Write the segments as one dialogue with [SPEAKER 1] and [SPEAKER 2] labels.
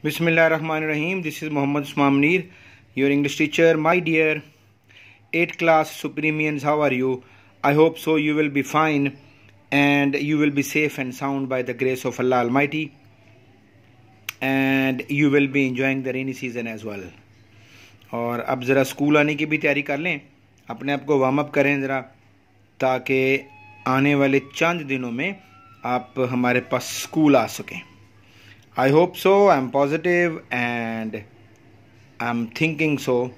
[SPEAKER 1] Bismillahirrahmanirrahim. This is Muhammad Usman Munir, your English teacher. My dear 8th class Supremians, how are you? I hope so. You will be fine and you will be safe and sound by the grace of Allah Almighty, and you will be enjoying the rainy season as well. और अब ज़रा school आने की भी तैयारी कर लें, अपने आप को वार्म अप करें ज़रा, ताकि आने वाले चंद दिनों में आप हमारे पास स्कूल आ सकें. I hope so. I'm positive and I'm thinking so.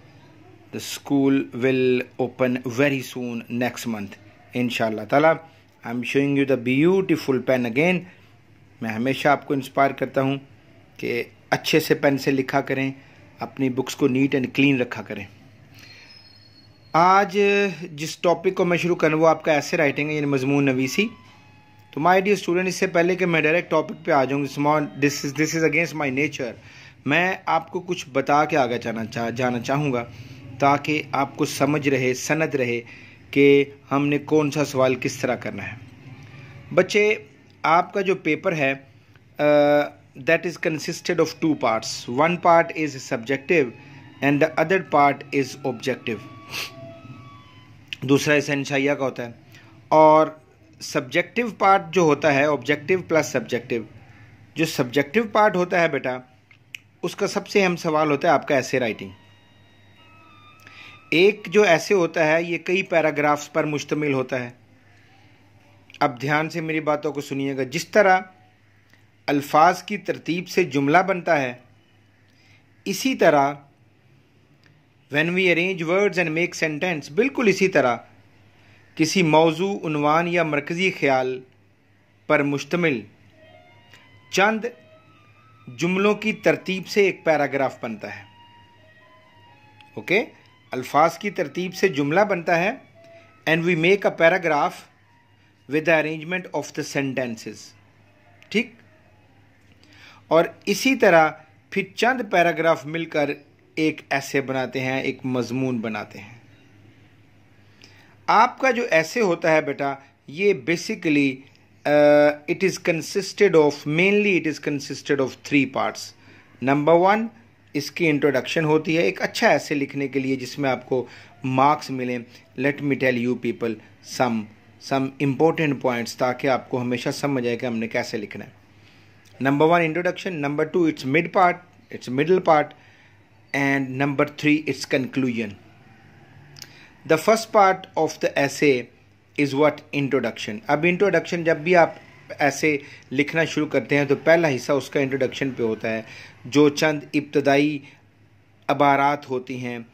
[SPEAKER 1] The school will open very soon next month. Inshallah Taala. I'm showing you the beautiful pen again. मैं हमेशा आपको इंस्पायर करता हूँ कि अच्छे से पेन से लिखा करें, अपनी बुक्स को नीट एंड क्लीन रखा करें. आज जिस टॉपिक को मैं शुरू करूँ वो आपका ऐसे राइटिंग है, यानी मजमून नवीसी. तो माय डियर स्टूडेंट, इससे पहले कि मैं डायरेक्ट टॉपिक पे आ जाऊँ, this is against my nature, मैं आपको कुछ बता के आगे जाना चाहूँगा ताकि आपको समझ रहे, सनद रहे कि हमने कौन सा सवाल किस तरह करना है. बच्चे, आपका जो पेपर है that is consisted of 2 parts. 1 part is subjective and the other part is objective. दूसरा हिस्सा इंशाइया का होता है. और सब्जेक्टिव पार्ट जो होता है, ऑब्जेक्टिव प्लस सब्जेक्टिव, जो सब्जेक्टिव पार्ट होता है बेटा, उसका सबसे अहम सवाल होता है आपका ऐसे राइटिंग. एक जो ऐसे होता है ये कई पैराग्राफ्स पर मुश्तमिल होता है. अब ध्यान से मेरी बातों को सुनिएगा. जिस तरह अल्फाज की तरतीब से जुमला बनता है, इसी तरह when we arrange words and make sentence, बिल्कुल इसी तरह किसी मौजू, उन्वान या मरकज़ी ख्याल पर मुश्तमिल चंद जुमलों की तरतीब से एक पैराग्राफ बनता है. ओके, अल्फाज की तरतीब से जुमला बनता है and we make a paragraph with the arrangement of the sentences. ठीक, और इसी तरह फिर चंद पैराग्राफ मिलकर एक ऐसे बनाते हैं, एक मजमून बनाते हैं. आपका जो ऐसे होता है बेटा, ये basically it is consisted of, mainly it is consisted of 3 parts. Number 1, इसकी इंट्रोडक्शन होती है एक अच्छा ऐसे लिखने के लिए जिसमें आपको मार्क्स मिलें. Let me tell you people some important points, ताकि आपको हमेशा समझ आए कि हमने कैसे लिखना है. Number 1 introduction, number 2 it's mid part, it's middle part, and number 3 it's conclusion. The first part of the essay is what? Introduction. अब इंट्रोडक्शन, जब भी आप ऐसे लिखना शुरू करते हैं तो पहला हिस्सा उसका इंट्रोडक्शन पे होता है, जो चंद इब्तदाई अबारात होती हैं.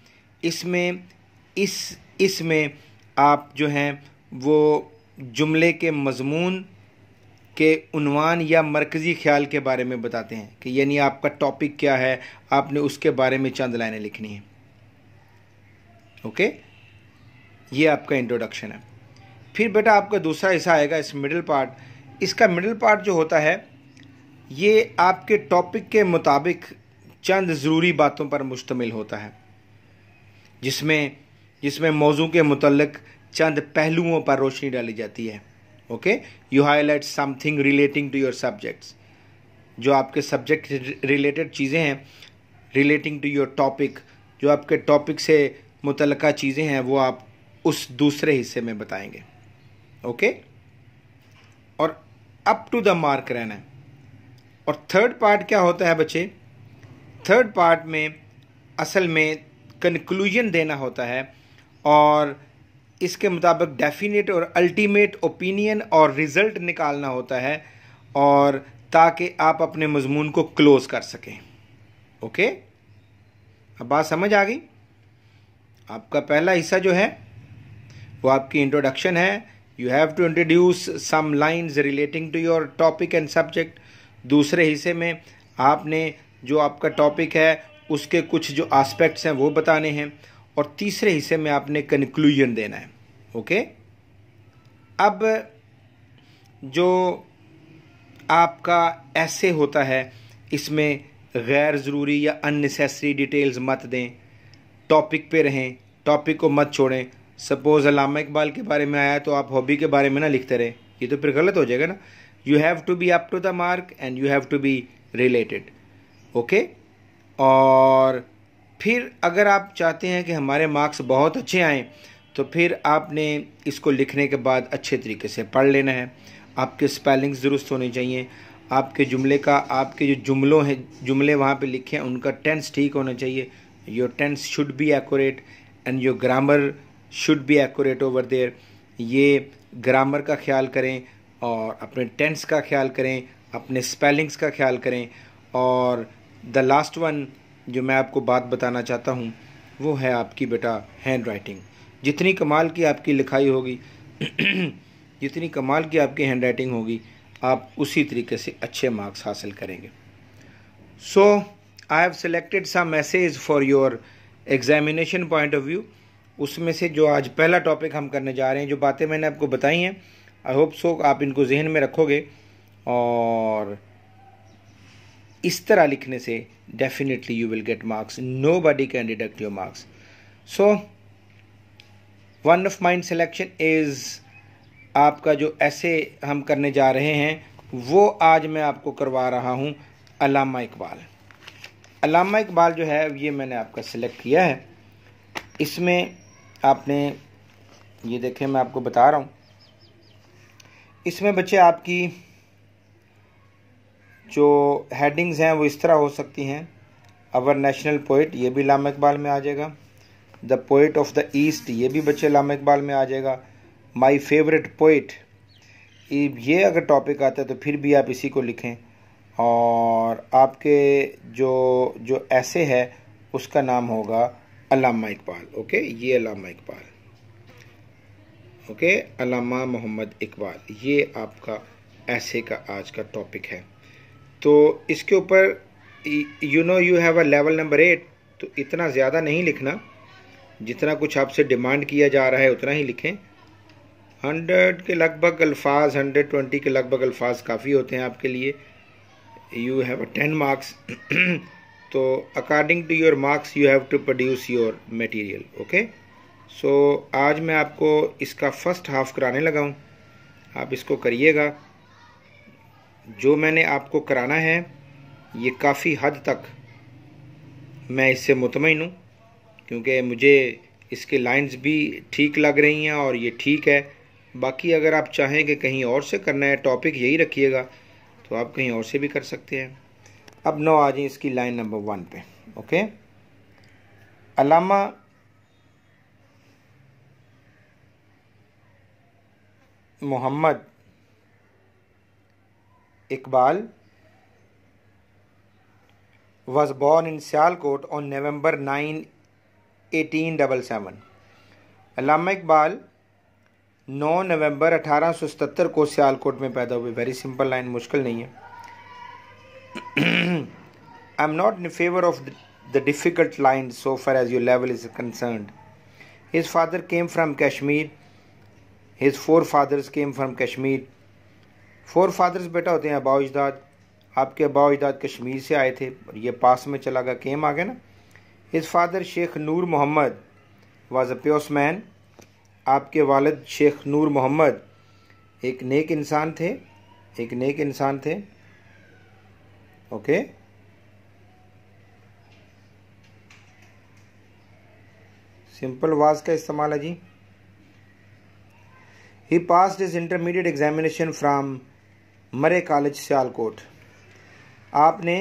[SPEAKER 1] इसमें आप जो हैं वो जुमले के मजमून के उन्वान या मरकज़ी ख्याल के बारे में बताते हैं कि यानी आपका टॉपिक क्या है, आपने उसके बारे में चंद लाइनें लिखनी हैं. ओके, ये आपका इंट्रोडक्शन है. फिर बेटा आपका दूसरा हिस्सा आएगा, इस मिडिल पार्ट. इसका मिडिल पार्ट जो होता है ये आपके टॉपिक के मुताबिक चंद ज़रूरी बातों पर मुश्तमिल होता है, जिसमें मौजू के मुतल्लिक चंद पहलुओं पर रोशनी डाली जाती है. Okay, you highlight something relating to your subjects. जो आपके सब्जेक्ट रिलेटेड चीज़ें हैं, रिलेटिंग टू योर टॉपिक, जो आपके टॉपिक से मुतल्लिका चीज़ें हैं, वो आप उस दूसरे हिस्से में बताएंगे. ओके, और अप टू द मार्क रहना है. और थर्ड पार्ट क्या होता है बच्चे? थर्ड पार्ट में असल में कंक्लूजन देना होता है और इसके मुताबिक डेफिनेट और अल्टीमेट ओपिनियन और रिज़ल्ट निकालना होता है, और ताकि आप अपने मजमून को क्लोज कर सकें. ओके, अब बात समझ आ गई. आपका पहला हिस्सा जो है वो आपकी इंट्रोडक्शन है. You have to introduce some lines relating to your topic and subject. दूसरे हिस्से में आपने जो आपका टॉपिक है उसके कुछ जो एस्पेक्ट्स हैं वो बताने हैं, और तीसरे हिस्से में आपने कंक्लूजन देना है. ओके, अब जो आपका ऐसे होता है इसमें गैर ज़रूरी या अननेसेसरी डिटेल्स मत दें. टॉपिक पे रहें, टॉपिक को मत छोड़ें. सपोज़ अल्लामा इकबाल के बारे में आया तो आप हॉबी के बारे में ना लिखते रहे, ये तो फिर गलत हो जाएगा ना. You have to be up to the mark and you have to be related. Okay. और फिर अगर आप चाहते हैं कि हमारे मार्क्स बहुत अच्छे आएँ तो फिर आपने इसको लिखने के बाद अच्छे तरीके से पढ़ लेना है। आपके स्पेलिंग्स दुरुस्त होने चाहिए, आपके जुमले का, आपके जो जुमले वहाँ पे लिखे हैं उनका टेंस ठीक होना चाहिए। Your tense should be accurate and your grammar should be accurate over there. ये ग्रामर का ख्याल करें और अपने टेंस का ख्याल करें, अपने स्पेलिंग्स का ख्याल करें। और द लास्ट वन जो मैं आपको बात बताना चाहता हूँ वो है आपकी बेटा हैंड राइटिंग। जितनी कमाल की आपकी लिखाई होगी जितनी कमाल की आपकी हैंड राइटिंग होगी, आप उसी तरीके से अच्छे मार्क्स हासिल करेंगे। So I have selected some message for your examination point of view. उसमें से जो आज पहला टॉपिक हम करने जा रहे हैं, जो बातें मैंने आपको बताई हैं, आई होप सो आप इनको जहन में रखोगे और इस तरह लिखने से definitely you will get marks. Nobody can deduct your marks. So one of mine selection is, आपका जो ऐसे हम करने जा रहे हैं वो आज मैं आपको करवा रहा हूँ अल्लामा इकबाल। अल्लामा इकबाल जो है ये मैंने आपका सिलेक्ट किया है। इसमें आपने ये देखें, मैं आपको बता रहा हूँ, इसमें बच्चे आपकी जो हेडिंग्स हैं वो इस तरह हो सकती हैं। अवर नेशनल पोइट, ये भी अल्लामा इकबाल में आ जाएगा। The poet of the east, ये भी बच्चे अल्लामा इकबाल में आ जाएगा। माई फेवरेट पोइट, ये अगर टॉपिक आता है तो फिर भी आप इसी को लिखें। और आपके जो ऐसे है उसका नाम होगा अल्लामा इकबाल। ओके, ये अल्लामा इकबाल, ओके, अल्लामा मोहम्मद इकबाल, ये आपका ऐसे का आज का टॉपिक है। तो इसके ऊपर you have a level number 8, तो इतना ज़्यादा नहीं लिखना, जितना कुछ आपसे डिमांड किया जा रहा है उतना ही लिखें। 100 के लगभग अल्फाज, 120 के लगभग अल्फाज काफ़ी होते हैं आपके लिए। यू हैव 10 मार्क्स तो according to your marks you have to produce your material. Okay, so आज मैं आपको इसका फर्स्ट हाफ कराने लगा हूँ, आप इसको करिएगा। जो मैंने आपको कराना है ये काफ़ी हद तक मैं इससे मुतमईन हूँ, क्योंकि मुझे इसके लाइंस भी ठीक लग रही हैं और ये ठीक है। बाकी अगर आप चाहें कि कहीं और से करना है, टॉपिक यही रखिएगा, तो आप कहीं और से भी कर सकते हैं। अब नो आ जाए इसकी लाइन नंबर 1 पे। Okay, Allama Mohammad Iqbal was born in Sialkot on November 9, 1877। Allama Iqbal 9 नवंबर 1877 को सियालकोट में पैदा हुए। वेरी सिंपल लाइन, मुश्किल नहीं है। I am not in favour of the difficult line so far as your level is concerned. His father came from Kashmir, his 4 fathers came from Kashmir. 4 fathers बेटा होते हैं अबा अजदाद। आपके अबा अजदाद कश्मीर से आए थे, और ये पास में चला गया, केम आ गया ना। His father Sheikh Noor Muhammad was a pious man. आपके वालिद शेख नूर मोहम्मद एक नेक इंसान थे, एक नेक इंसान थे। ओके, सिंपल वाज का इस्तेमाल है जी। He passed his intermediate examination from Murray college Sialkot. आपने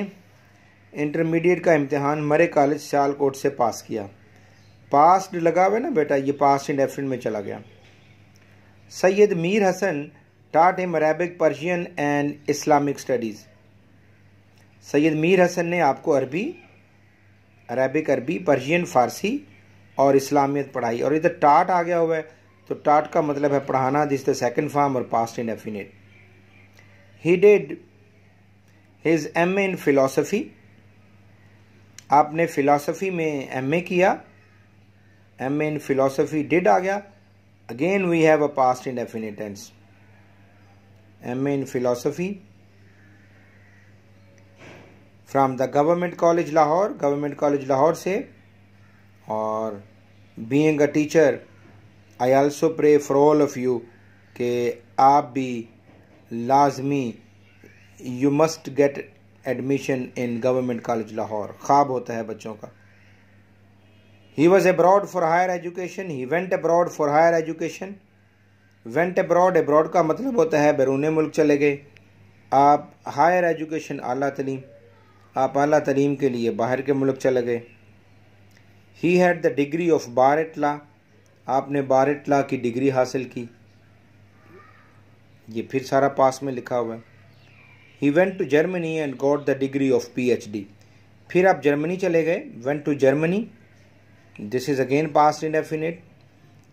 [SPEAKER 1] इंटरमीडिएट का इम्तिहान मरे कॉलेज सियालकोट से पास किया। पास्ड लगा हुआ है ना बेटा, ये पास्ट इंडेफिनिट में चला गया। Syed Mir Hasan taught him Arabic, Persian and Islamic studies. Syed Mir Hasan ने आपको अरबी, अरेबिक अरबी, पर्शियन फारसी और इस्लामियत पढ़ाई। और इधर टाट आ गया हुआ है, तो टाट का मतलब है पढ़ाना, दिस द सेकंड फॉर्म और past indefinite. He did his MA in philosophy. आपने फिलोसफी में एमए किया, एमए इन फिलोसफी डिड आ गया। Again we have a past indefinite tense. MA in philosophy from the government college Lahore, government college Lahore से। और being a teacher I also pray for all of you कि आप भी लाजमी, you must get admission in government college Lahore, ख्वाब होता है बच्चों का। He was abroad for higher education, he went abroad for higher education. Went abroad, abroad का मतलब होता है बैरून मुल्क चले गए। आप हायर एजुकेशन आला तलीम, आप आला तलीम के लिए बाहर के मुल्क चले गए। He had the degree of bar law, आपने बार लॉ की डिग्री हासिल की। ये फिर सारा पास में लिखा हुआ है। He went to Germany and got the degree of PhD, फिर आप जर्मनी चले गए, went to Germany, this is again past indefinite,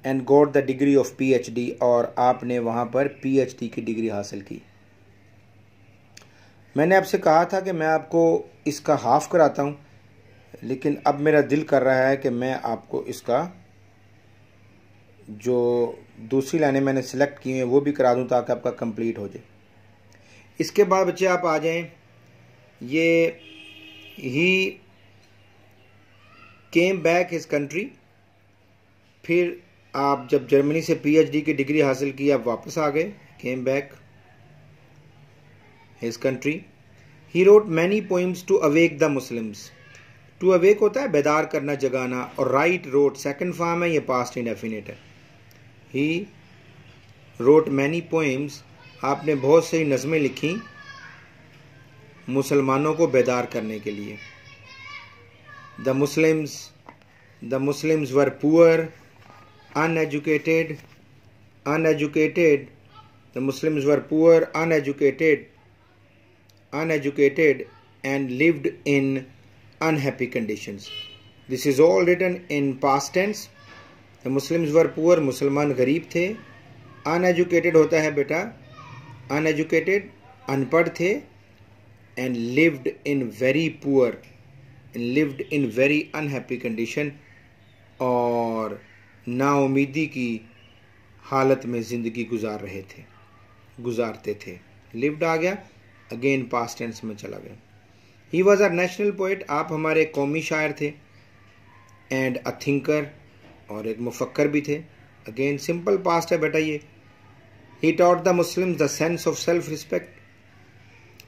[SPEAKER 1] and got the degree of PhD, और आपने वहाँ पर PhD की डिग्री हासिल की। मैंने आपसे कहा था कि मैं आपको इसका हाफ कराता हूँ, लेकिन अब मेरा दिल कर रहा है कि मैं आपको इसका जो दूसरी लाइनें मैंने सेलेक्ट की हैं वो भी करा दूं ताकि आपका कंप्लीट हो जाए। इसके बाद बच्चे आप आ जाएं, ये ही केम बैक हिज कंट्री, फिर आप जब जर्मनी से PhD की डिग्री हासिल की आप वापस आ गए, came back his country. He wrote many poems to awake the Muslims, to awake होता है बेदार करना, जगाना, और राइट रोट सेकंड फॉर्म है, ये पास्ट इंडेफिनिट है। ही रोट मैनी पोइम्स, आपने बहुत सी नज़में लिखी मुसलमानों को बेदार करने के लिए। The Muslims were poor, uneducated, the Muslims were poor, uneducated and lived in unhappy conditions. This is all written in past tense. The Muslims were poor, मुसलमान गरीब थे। uneducated होता है बेटा, uneducated अनपढ़ थे, and lived in very poor, lived in very unhappy condition, और नाउमीदी की हालत में ज़िंदगी गुजारते थे। लिव्ड आ गया, अगेन पास्ट टेंस में चला गया। He was our national poet, आप हमारे कौमी शायर थे, एंड अ थिंकर, और एक मुफक्कर भी थे। अगेन सिंपल पास्ट है बेटा ये। He taught the Muslims the sense of self respect,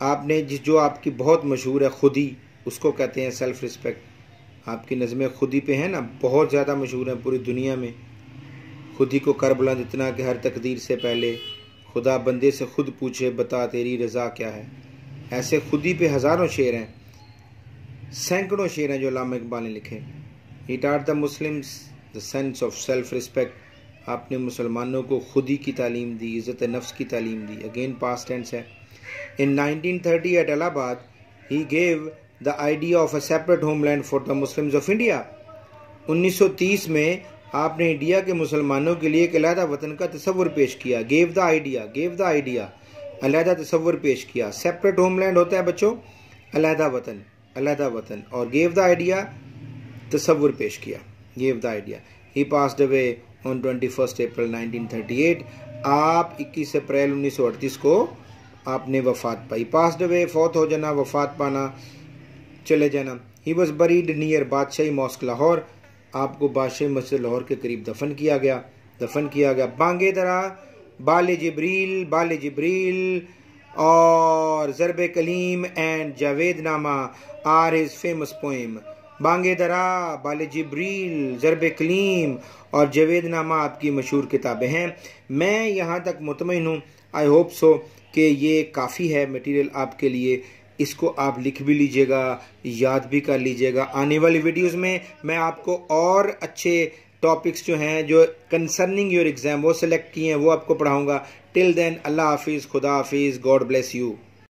[SPEAKER 1] आपने जो आपकी बहुत मशहूर है खुदी, उसको कहते हैं सेल्फ रिस्पेक्ट। आपकी नज़में खुदी पे हैं ना, बहुत ज़्यादा मशहूर हैं पूरी दुनिया में। खुदी को कर बुलंद इतना कि हर तकदीर से पहले खुदा बंदे से खुद पूछे, बता तेरी रज़ा क्या है। ऐसे खुदी पे हज़ारों शेर हैं, सैकड़ों शेर हैं जो अल्लामा इकबाल ने लिखे। He taught the Muslims the sense of self respect, आपने मुसलमानों को खुदी की तालीम दी, इज़्ज़त नफ्स की तालीम दी। अगेन पास्ट टेंस है। In 1930 at Allahabad he gave the idea of a separate homeland for the Muslims of India, 1930 में आपने इंडिया के मुसलमानों के लिए एक अलहदा वतन का तसव्वुर पेश किया। गेव द आइडिया, अलहदा तसव्वुर पेश किया। सेपरेट होमलैंड होता है बच्चों अलहदा वतन, और गेव द आइडिया तसव्वुर पेश किया, gave the idea. He passed away on 21 अप्रैल 1938, आप 21 अप्रैल 1938 को आपने वफात पाई। पास्ड अवे, फौत हो जाना, वफात पाना, चले जाना। He was buried near Badshahi mosque Lahore, आपको बादशाही मस्जिद लाहौर के करीब दफन किया गया। बांगे दरा, बाले जिब्रील और ज़रब कलीम एंड जावेद नामा आर हिज फेमस पोएम। बांगे दरा, बाले जिब्रील, ज़रब कलीम और जावेद नामा आपकी मशहूर किताबें हैं। मैं यहाँ तक मुतमईन हूँ, आई होप सो कि ये काफ़ी है मटेरियल आपके लिए। इसको आप लिख भी लीजिएगा, याद भी कर लीजिएगा। आने वाली वीडियोस में मैं आपको और अच्छे टॉपिक्स जो हैं जो कंसर्निंग योर एग्ज़ाम वो सिलेक्ट किए हैं वो आपको पढ़ाऊँगा। टिल देन अल्लाह हाफिज़, खुदा हाफिज़, गॉड ब्लेस यू।